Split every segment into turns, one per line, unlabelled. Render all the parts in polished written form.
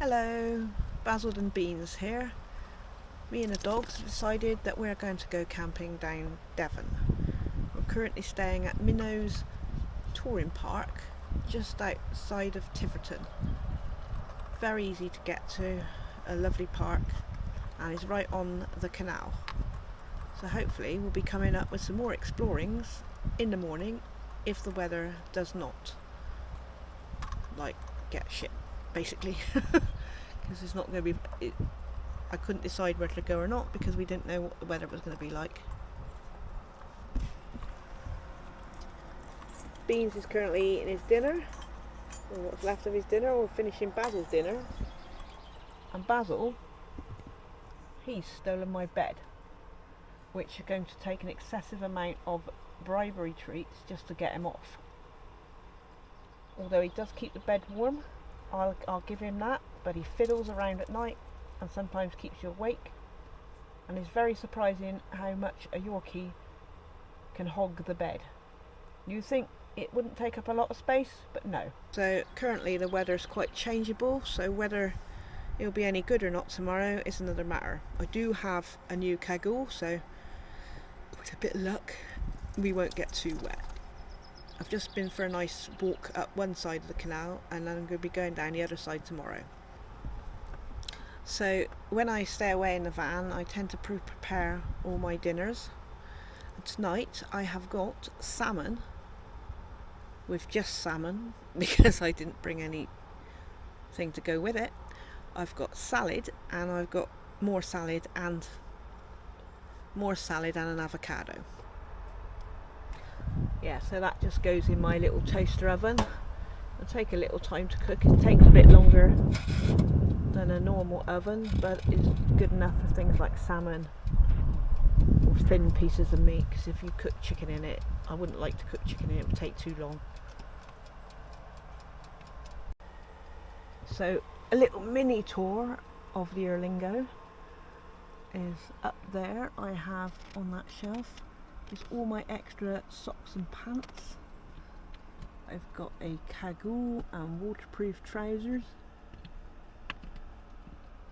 Hello, Basil and Beans here. Me and the dogs have decided that we're going to go camping down Devon. We're currently staying at Minnow's Touring Park, just outside of Tiverton. Very easy to get to, a lovely park, and it's right on the canal. So hopefully we'll be coming up with some more explorings in the morning if the weather does not get shit, basically. Because it's not going to be I couldn't decide whether to go or not because we didn't know what the weather was going to be like. Beans is currently eating his dinner, or what's left of his dinner, or finishing Basil's dinner. And Basil, he's stolen my bed, which are going to take an excessive amount of bribery treats just to get him off. Although he does keep the bed warm, I'll give him that, but he fiddles around at night and sometimes keeps you awake, and it's very surprising how much a Yorkie can hog the bed. You think it wouldn't take up a lot of space, but no. So currently the weather's quite changeable, so whether it'll be any good or not tomorrow is another matter. I do have a new cagoule, so with a bit of luck we won't get too wet. I've just been for a nice walk up one side of the canal, and then I'm going to be going down the other side tomorrow. So when I stay away in the van, I tend to prepare all my dinners. And tonight I have got salmon, with just salmon because I didn't bring anything to go with it. I've got salad, and I've got more salad and an avocado. Yeah, so that just goes in my little toaster oven. It'll take a little time to cook. It takes a bit longer than a normal oven, but it's good enough for things like salmon or thin pieces of meat, because if you cook chicken in it, I wouldn't like to cook chicken in it, it would take too long. So a little mini tour of the Erlingo is up there. I have on that shelf is all my extra socks and pants. I've got a cagoule and waterproof trousers,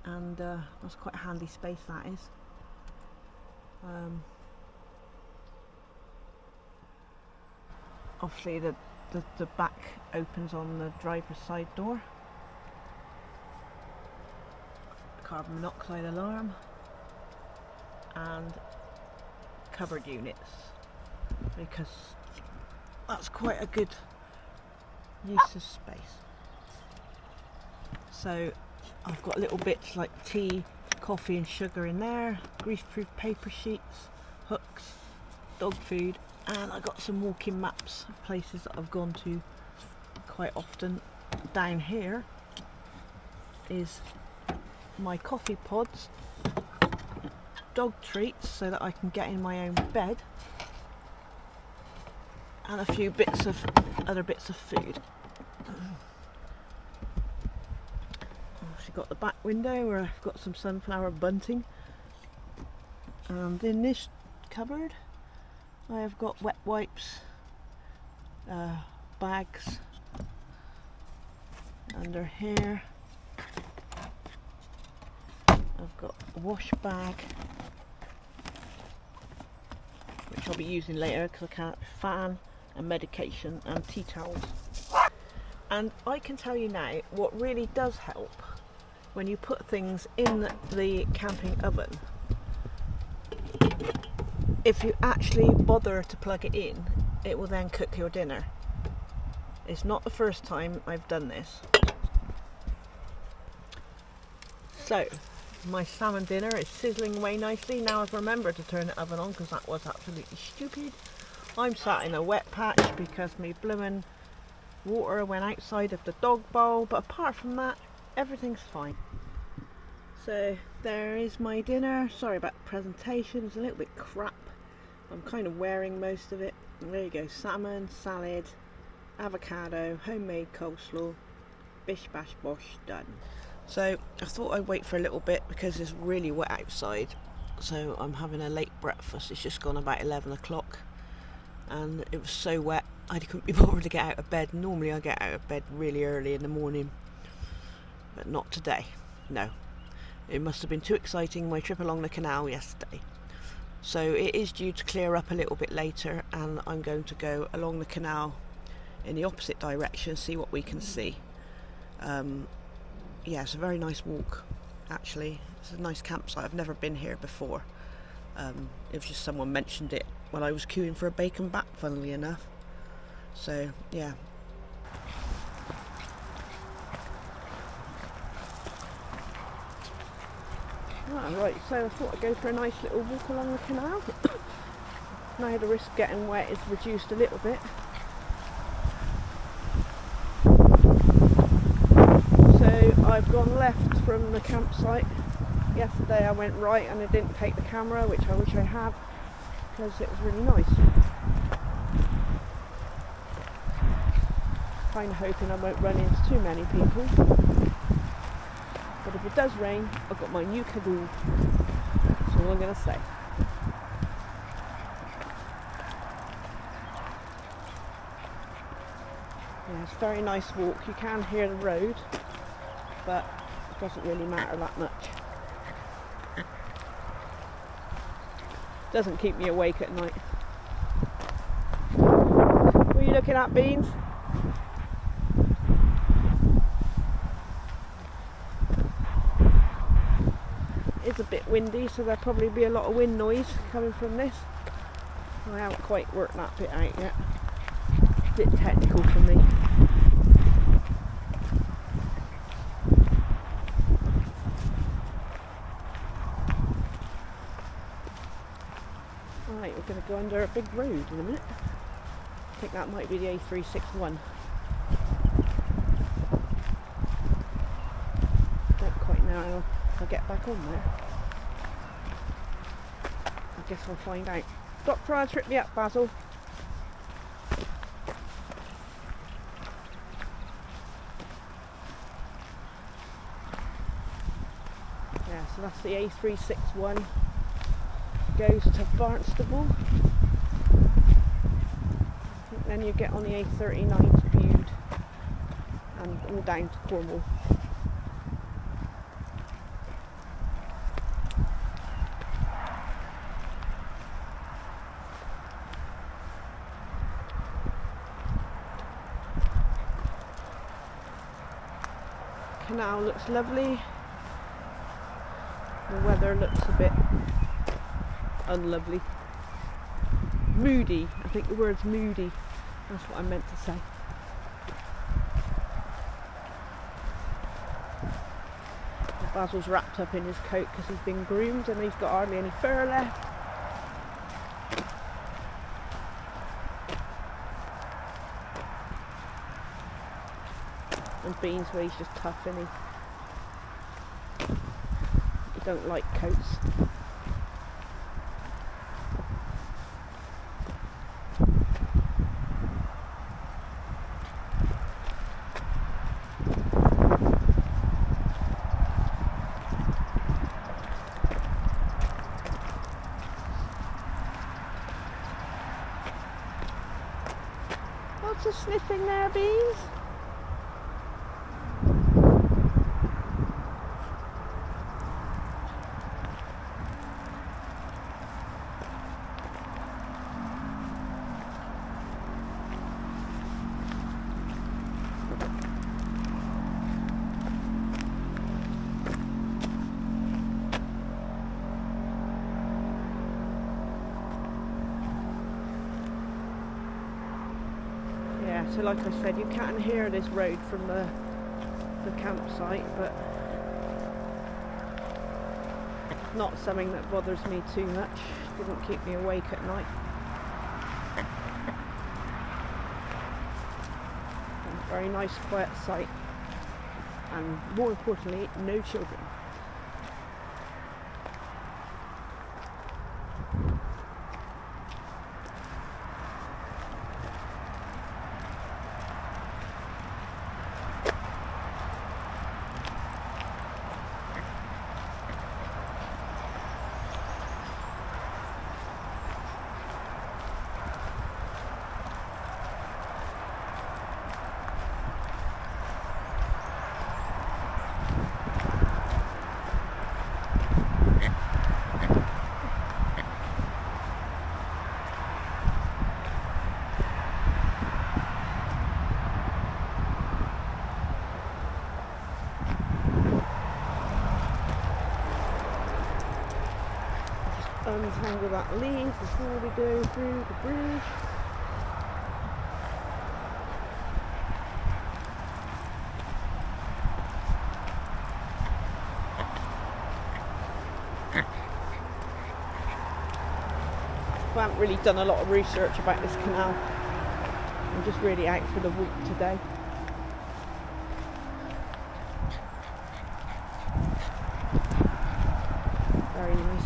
and that's quite a handy space, that is. Obviously the back opens on the driver's side door. Carbon monoxide alarm and cupboard units, because that's quite a good use of space. So I've got little bits like tea, coffee and sugar in there, grease-proof paper sheets, hooks, dog food, and I got some walking maps of places that I've gone to quite often. Down here is my coffee pods, dog treats so that I can get in my own bed, and a few other bits of food. I've got the back window where I've got some sunflower bunting, and in this cupboard I have got wet wipes, bags. Under here I've got a wash bag, which I'll be using later because I can't, fan and medication and tea towels. And I can tell you now what really does help when you put things in the camping oven. If you actually bother to plug it in, it will then cook your dinner. It's not the first time I've done this. So my salmon dinner is sizzling away nicely. Now I've remembered to turn the oven on because that was absolutely stupid. I'm sat in a wet patch because my blooming water went outside of the dog bowl, but apart from that, everything's fine. So there is my dinner. Sorry about the presentation, it's a little bit crap. I'm kind of wearing most of it. And there you go, salmon, salad, avocado, homemade coleslaw, bish bash bosh, done. So I thought I'd wait for a little bit because it's really wet outside, so I'm having a late breakfast. It's just gone about 11 o'clock and it was so wet I couldn't be bothered to get out of bed. Normally I get out of bed really early in the morning, but not today. No, it must have been too exciting, my trip along the canal yesterday. So it is due to clear up a little bit later, and I'm going to go along the canal in the opposite direction, see what we can see. Yeah, it's a very nice walk actually. It's a nice campsite. I've never been here before. It was just someone mentioned it when I was queuing for a bacon bat, funnily enough. So yeah. Right, so I thought I'd go for a nice little walk along the canal. Now the risk of getting wet is reduced a little bit. So I've gone left from the campsite. Yesterday I went right and I didn't take the camera, which I wish I had, because it was really nice. Kind of hoping I won't run into too many people. But if it does rain, I've got my new cagoule. That's all I'm going to say. Yeah, it's a very nice walk. You can hear the road, but it doesn't really matter that much. Doesn't keep me awake at night. What are you looking at, Beans? It's a bit windy, so there'll probably be a lot of wind noise coming from this. I haven't quite worked that bit out yet. A bit technical for me. Right, we're going to go under a big road in a minute. I think that might be the A361. Don't quite know how I'll get back on there. I guess I'll find out. Stop trying to trip me up, Basil. Yeah, so that's the A361. Goes to Barnstable. Then you get on the A39 to Bude and all down to Cornwall. Canal looks lovely. The weather looks a bit unlovely. Moody. I think the word's moody. That's what I meant to say. Basil's wrapped up in his coat because he's been groomed and he's got hardly any fur left. And Beans, well, he's just tough, isn't he? He don't like coats. Lots of sniffing there, Beans. So like I said, you can hear this road from the campsite, but it's not something that bothers me too much. It doesn't keep me awake at night. Very nice quiet site, and more importantly, no children. untangle that lead before we go through the bridge. I haven't really done a lot of research about this canal. I'm just really out for the walk today. Very nice.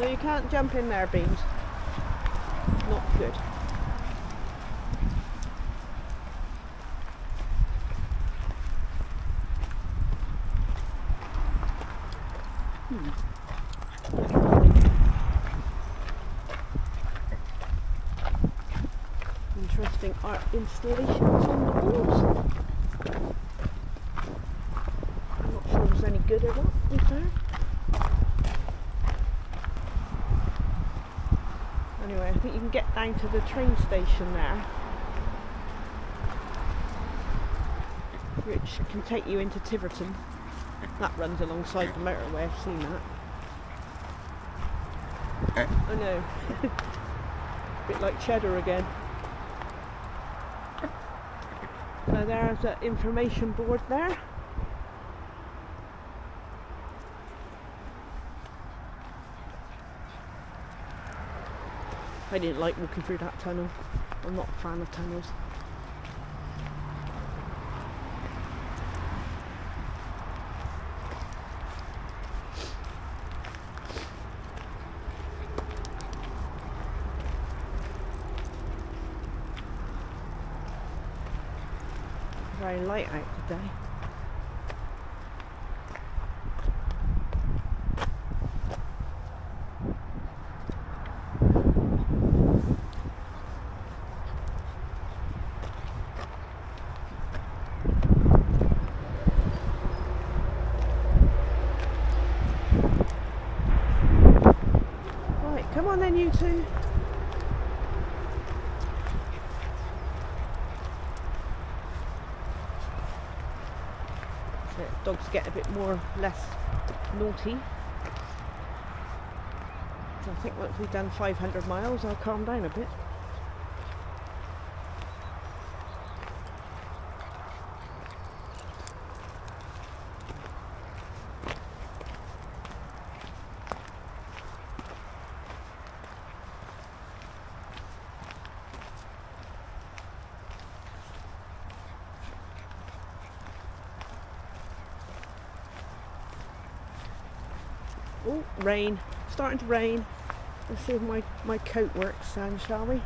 No, you can't jump in there, Beans. Not good. Interesting art installations on the walls. I'm not sure if it's any good or not, to be fair. Anyway, I think you can get down to the train station there, which can take you into Tiverton. That runs alongside the motorway, I've seen that. I know. A bit like Cheddar again. So there's an information board there. I didn't like walking through that tunnel. I'm not a fan of tunnels. Very light out today. Right, come on then you two. Dogs get a bit more less naughty. So I think once we've done 500 miles I'll calm down a bit. Oh, rain. Starting to rain. Let's see if my coat works then, shall we?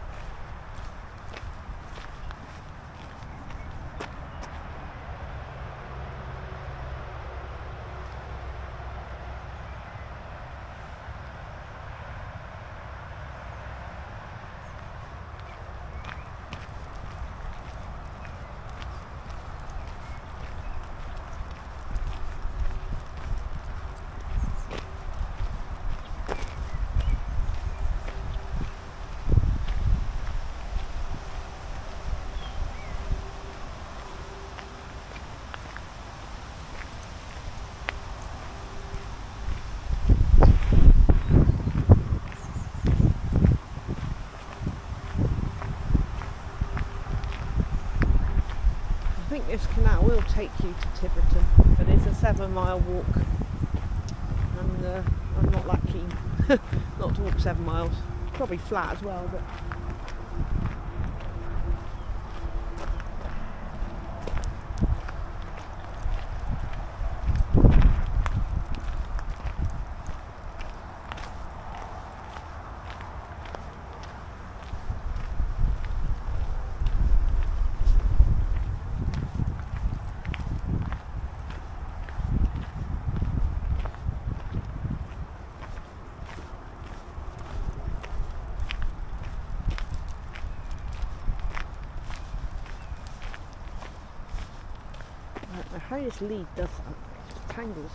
I think this canal will take you to Tiverton, but it's a 7-mile walk, and I'm not that keen not to walk 7 miles. Probably flat as well, but how this lead does that, it just tangles.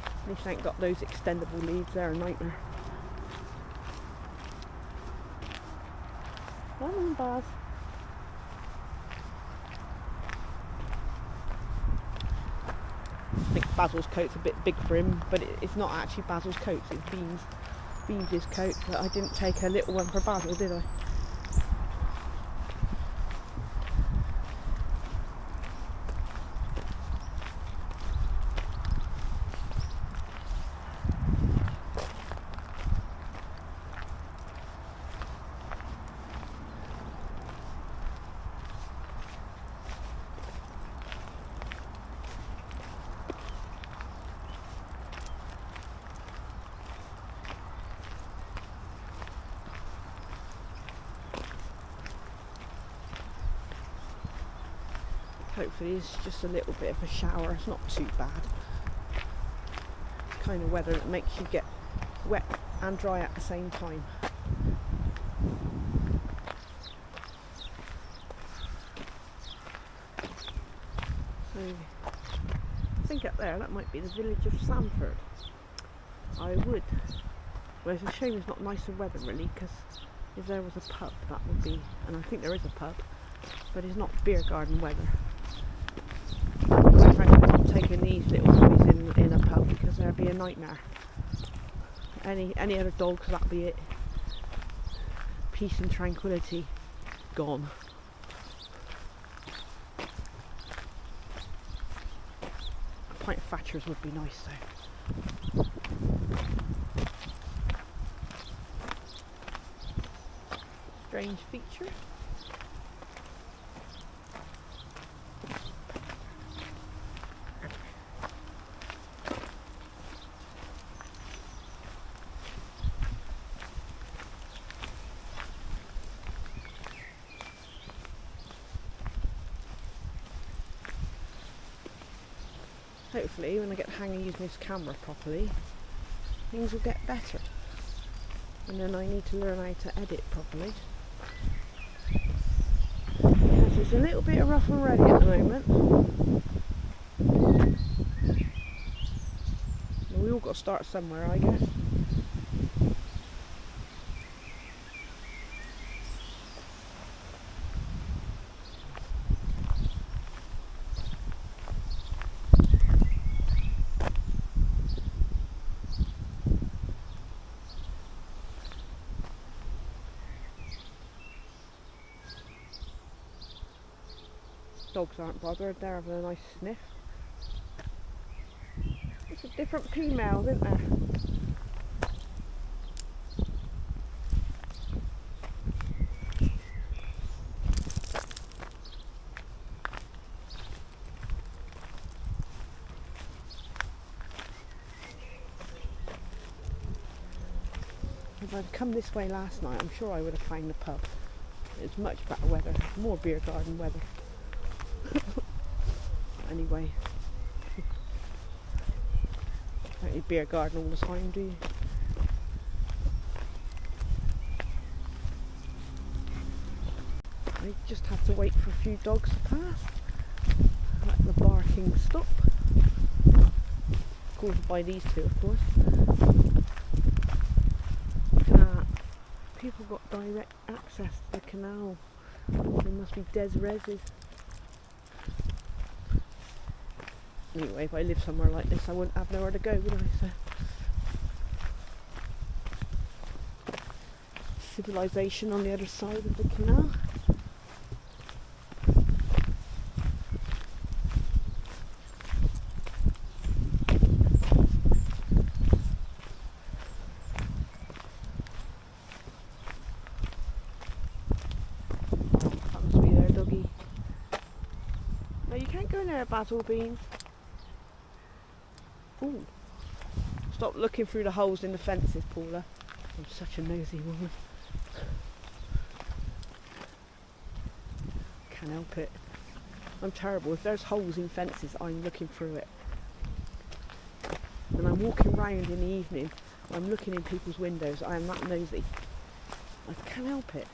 At least I ain't got those extendable leads, they're a nightmare. Baz. I think Basil's coat's a bit big for him, but it's not actually Basil's coat, it's Beans' coat. But I didn't take a little one for Basil, did I? Hopefully it's just a little bit of a shower, it's not too bad. It's the kind of weather that makes you get wet and dry at the same time. So, I think up there that might be the village of Sanford. I would. Well, it's a shame it's not nicer weather really, because if there was a pub that would be, and I think there is a pub, but it's not beer garden weather. Quite frankly, I'm not taking these little boys in a pub because there'd be a nightmare. Any other dogs, that'd be it. Peace and tranquility gone. A pint of Thatcher's would be nice though. Strange feature. Hopefully when I get the hang of using this camera properly, things will get better. And then I need to learn how to edit properly. Yes, it's a little bit rough already at the moment. Well, we all got to start somewhere, I guess. Dogs aren't bothered, they're having a nice sniff. It's a different female, isn't there? If I'd come this way last night, I'm sure I would have found the pub. It's much better weather, more beer garden weather. Anyway, don't need beer garden all the time, do you? I just have to wait for a few dogs to pass. Let the barking stop. Caused by these two, of course. Look at that. People got direct access to the canal. They must be des reses. Anyway, if I lived somewhere like this, I wouldn't have nowhere to go, would I? So, civilization on the other side of the canal. That must be their doggy. No, you can't go in there, Basil Beans. Ooh. Stop looking through the holes in the fences, Paula. I'm such a nosy woman. Can't help it. I'm terrible. If there's holes in fences, I'm looking through it. When I'm walking round in the evening, I'm looking in people's windows. I am that nosy. I can't help it.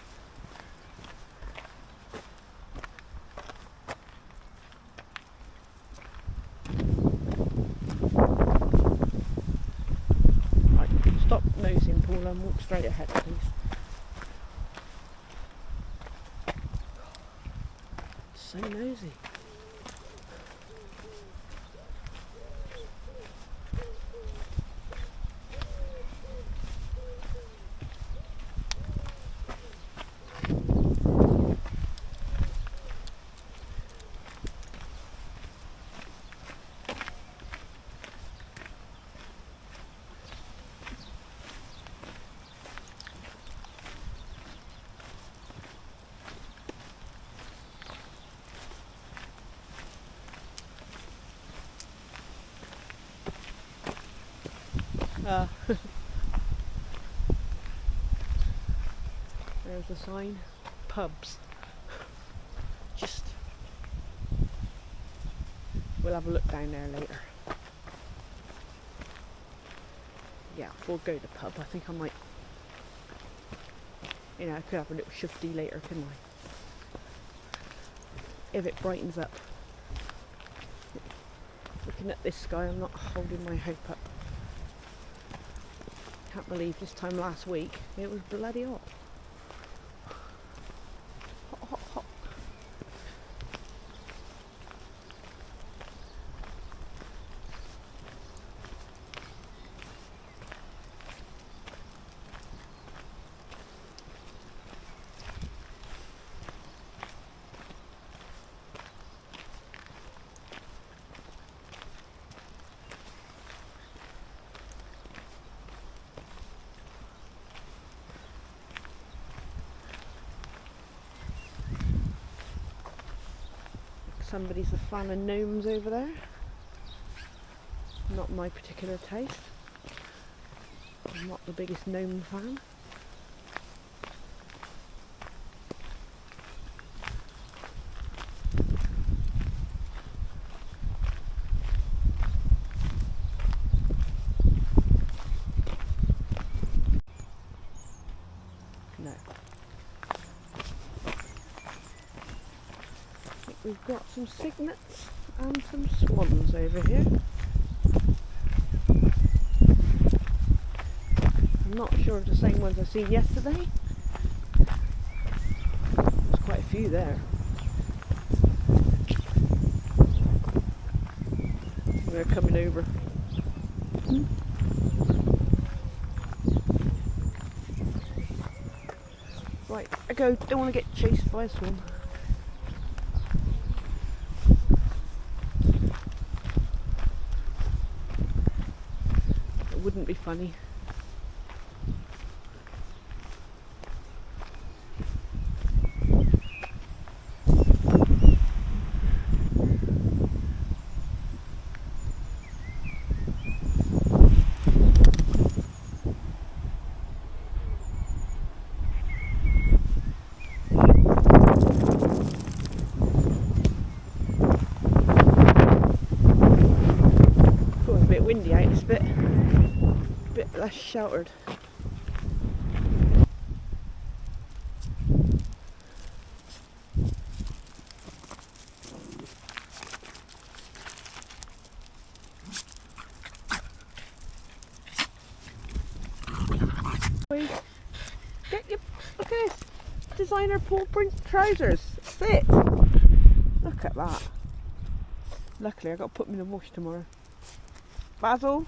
Stop nosing, Paula, and walk straight ahead, please. So nosy. There's the sign, pubs. Just, we'll have a look down there later. Yeah, before I go to the pub, I think I might, you know, I could have a little shifty later, couldn't I? If it brightens up. Looking at this sky, I'm not holding my hope up. Can't believe this time last week it was bloody hot. Hot, hot, hot. Somebody's a fan of gnomes over there. Not my particular taste. I'm not the biggest gnome fan. No. We've got some cygnets and some swans over here. I'm not sure of the same ones I seen yesterday. There's quite a few there. They're coming over. Right, I go. Don't want to get chased by a swan. Wouldn't be funny. It's a bit windy out this bit. Bit less sheltered. Get your, look at this, designer paw print trousers, fit. Look at that. Luckily I got to put them in the wash tomorrow. Basil.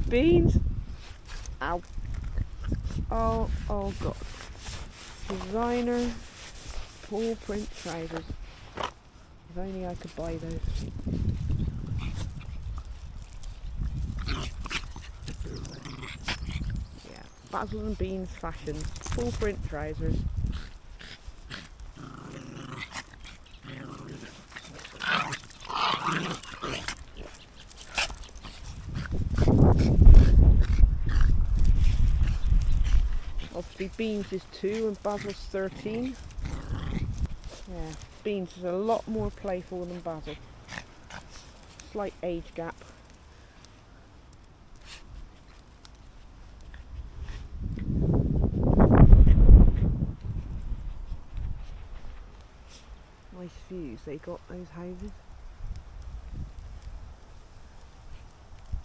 Beans. Ow. Oh god. Designer paw print trousers. If only I could buy those. Yeah, Basil and Beans fashions. Paw print trousers. Obviously Beans is 2 and Basil's 13. Yeah, Beans is a lot more playful than Basil. Slight age gap. Nice views they got, those houses.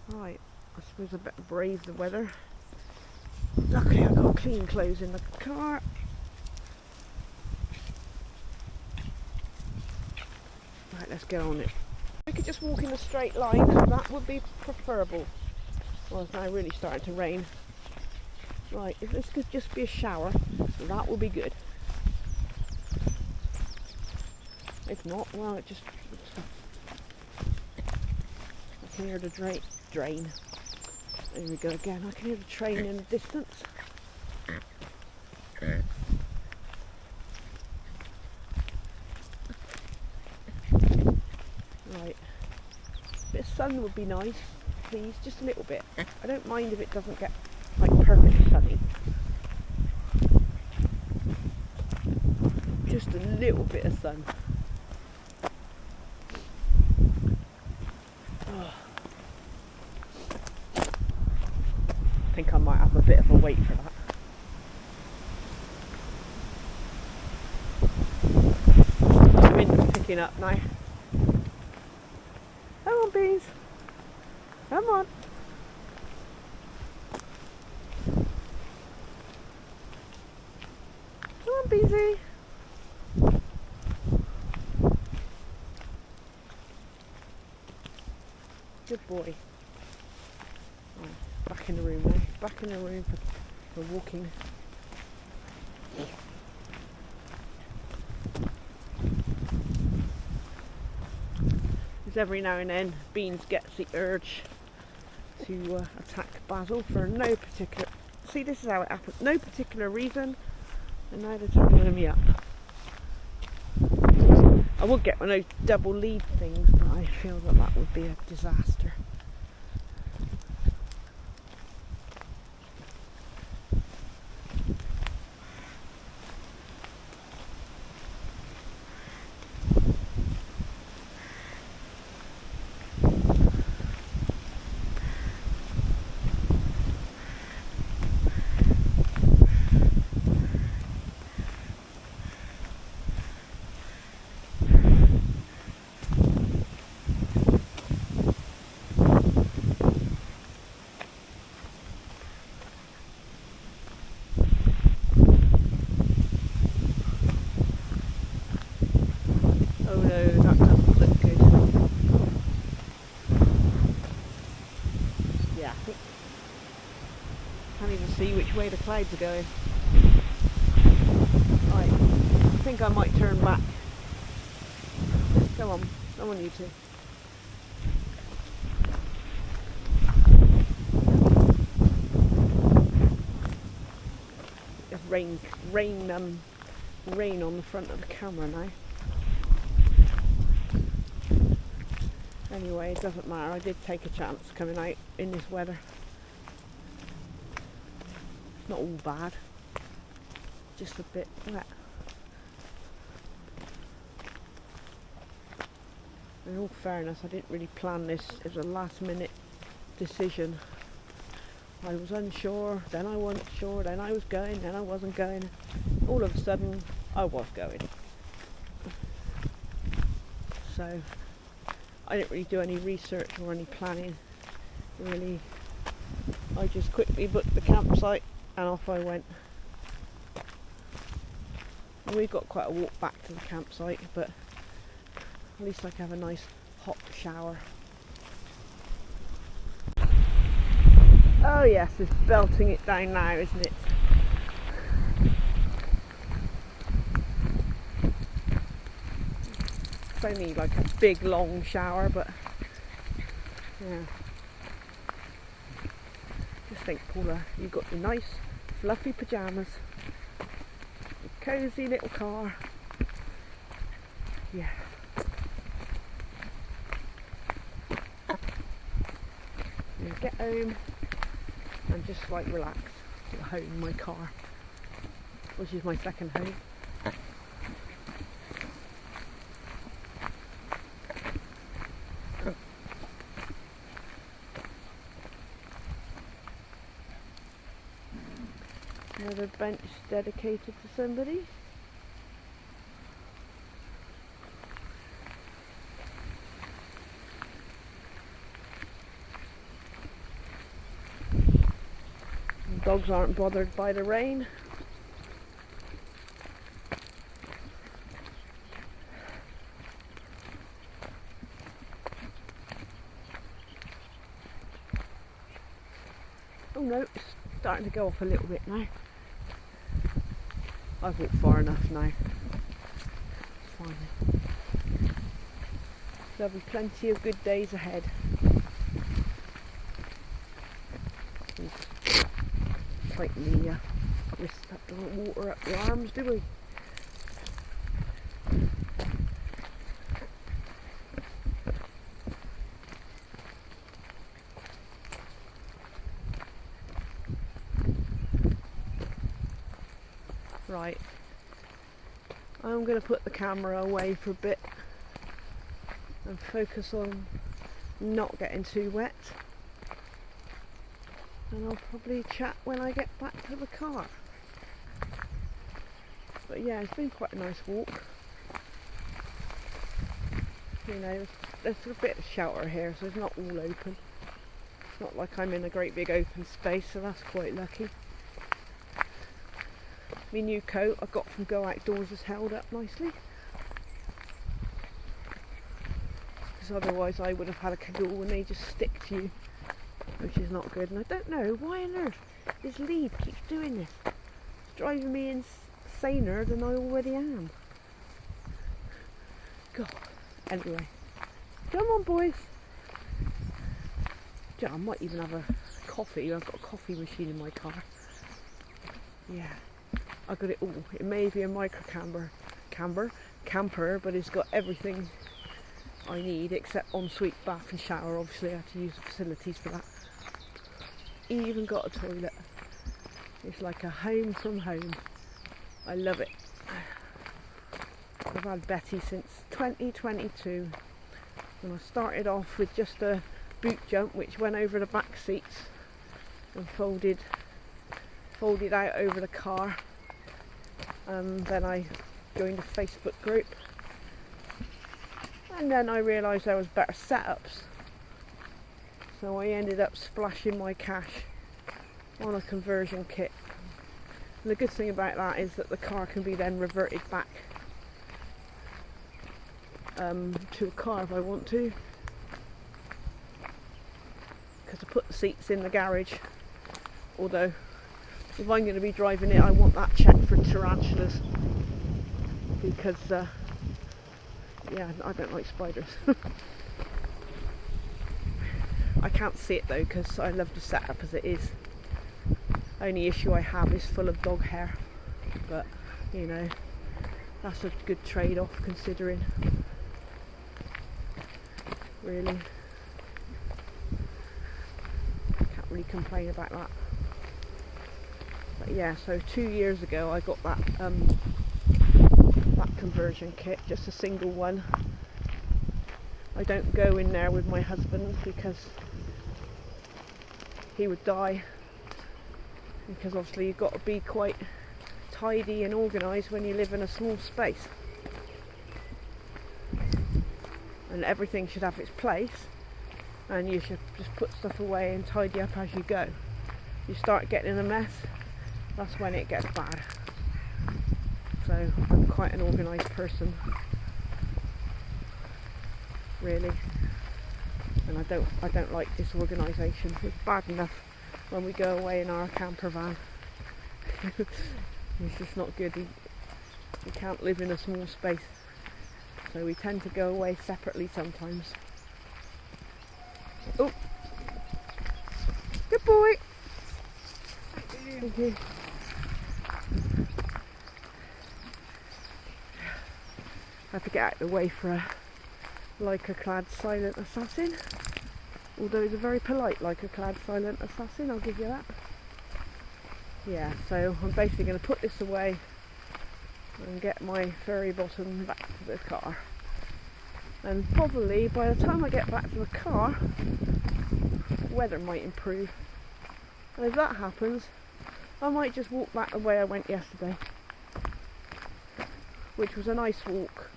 Right, I suppose I better brave the weather. Luckily I've got clean clothes in the car. get on it. We could just walk in a straight line, that would be preferable. Well, it's now really starting to rain. Right, if this could just be a shower, that would be good. If not, well, it just... I can hear the drain. There we go again. I can hear the train in the distance. Right. A bit of sun would be nice, please. Just a little bit. I don't mind if it doesn't get like perfectly sunny. Just a little bit of sun. I think I might have a bit of a wait for that. The wind's picking up now. Come on, bees. Come on. Come on, Beezy. Good boy. Right, back in the room now. Back in the room for walking. Because every now and then Beans gets the urge to attack Basil for no particular... See, this is how it happens. No particular reason. And now they're tackling me up. I would get one of those double lead things, but I feel that that would be a disaster. Oh no, that doesn't look good. Yeah, I think I can't even see which way the clouds are going. Right, I think I might turn back. Come on you two. There's rain on the front of the camera now. Anyway, it doesn't matter. I did take a chance coming out in this weather. Not all bad, just a bit wet. In all fairness, I didn't really plan this. It was a last minute decision. I was unsure, then I wasn't sure, then I was going, then I wasn't going. All of a sudden, I was going. So I didn't really do any research or any planning, really. I just quickly booked the campsite and off I went. We got quite a walk back to the campsite, but at least I can have a nice hot shower. Oh yes, it's belting it down now, isn't it? It's only like a big long shower, but yeah. Just think, Paula, you've got your nice fluffy pyjamas, your cosy little car. Yeah. You get home and just like relax at home in my car, which is my second home. Another bench dedicated to somebody. Dogs aren't bothered by the rain. Oh no, it's starting to go off a little bit now. I've walked far enough now. It's fine. There'll be plenty of good days ahead. Tighten the wrist up, don't water up the arms, do we? Right, I'm going to put the camera away for a bit and focus on not getting too wet, and I'll probably chat when I get back to the car. But yeah, it's been quite a nice walk. You know, there's a bit of shelter here, so it's not all open. It's not like I'm in a great big open space, so that's quite lucky. My new coat I got from Go Outdoors is held up nicely, because otherwise I would have had a cagoule and they just stick to you, which is not good. And I don't know why on earth this lead keeps doing this. It's driving me insaner than I already am. God. Anyway, come on boys. Yeah, I might even have a coffee. I've got a coffee machine in my car. Yeah, I got it all. It may be a micro camper, but it's got everything I need except ensuite bath and shower. Obviously I have to use the facilities for that. Even got a toilet. It's like a home from home. I love it. I've had Betty since 2022, and I started off with just a boot jump which went over the back seats and folded out over the car, and then I joined a Facebook group, and then I realised there was better setups, so I ended up splashing my cash on a conversion kit. And the good thing about that is that the car can be then reverted back to a car if I want to, because I put the seats in the garage, although if I'm going to be driving it I want that checked for tarantulas, because yeah, I don't like spiders. I can't see it though because I love the setup as it is. Only issue I have is full of dog hair, but you know, that's a good trade-off considering, really. Can't really complain about that. But yeah, so 2 years ago I got that that conversion kit, just a single one. I don't go in there with my husband because he would die, because obviously you've got to be quite tidy and organised when you live in a small space, and everything should have its place, and you should just put stuff away and tidy up as you go. You start getting in a mess, that's when it gets bad. So I'm quite an organised person, really, and I don't like disorganisation. It's bad enough when we go away in our camper van. It's just not good. You can't live in a small space, so we tend to go away separately sometimes. Oh, good boy. Thank you. I have to get out of the way for a lycra-clad silent assassin, although he's a very polite lycra-clad silent assassin, I'll give you that. Yeah, so I'm basically going to put this away and get my furry bottom back to the car, and probably by the time I get back to the car the weather might improve, and if that happens I might just walk back the way I went yesterday, which was a nice walk,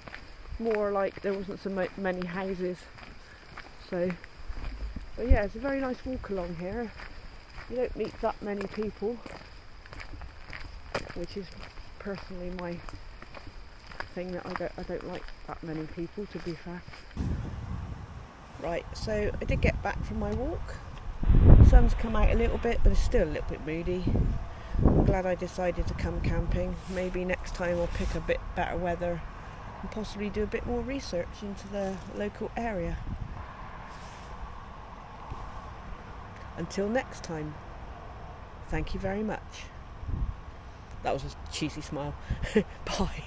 more like there wasn't so many houses. So, but yeah, it's a very nice walk along here. You don't meet that many people, which is personally my thing, that I don't like that many people, to be fair. Right, so I did get back from my walk. Sun's come out a little bit, but it's still a little bit moody. I'm glad I decided to come camping. Maybe next time I'll pick a bit better weather and possibly do a bit more research into the local area. Until next time, thank you very much. That was a cheesy smile. Bye.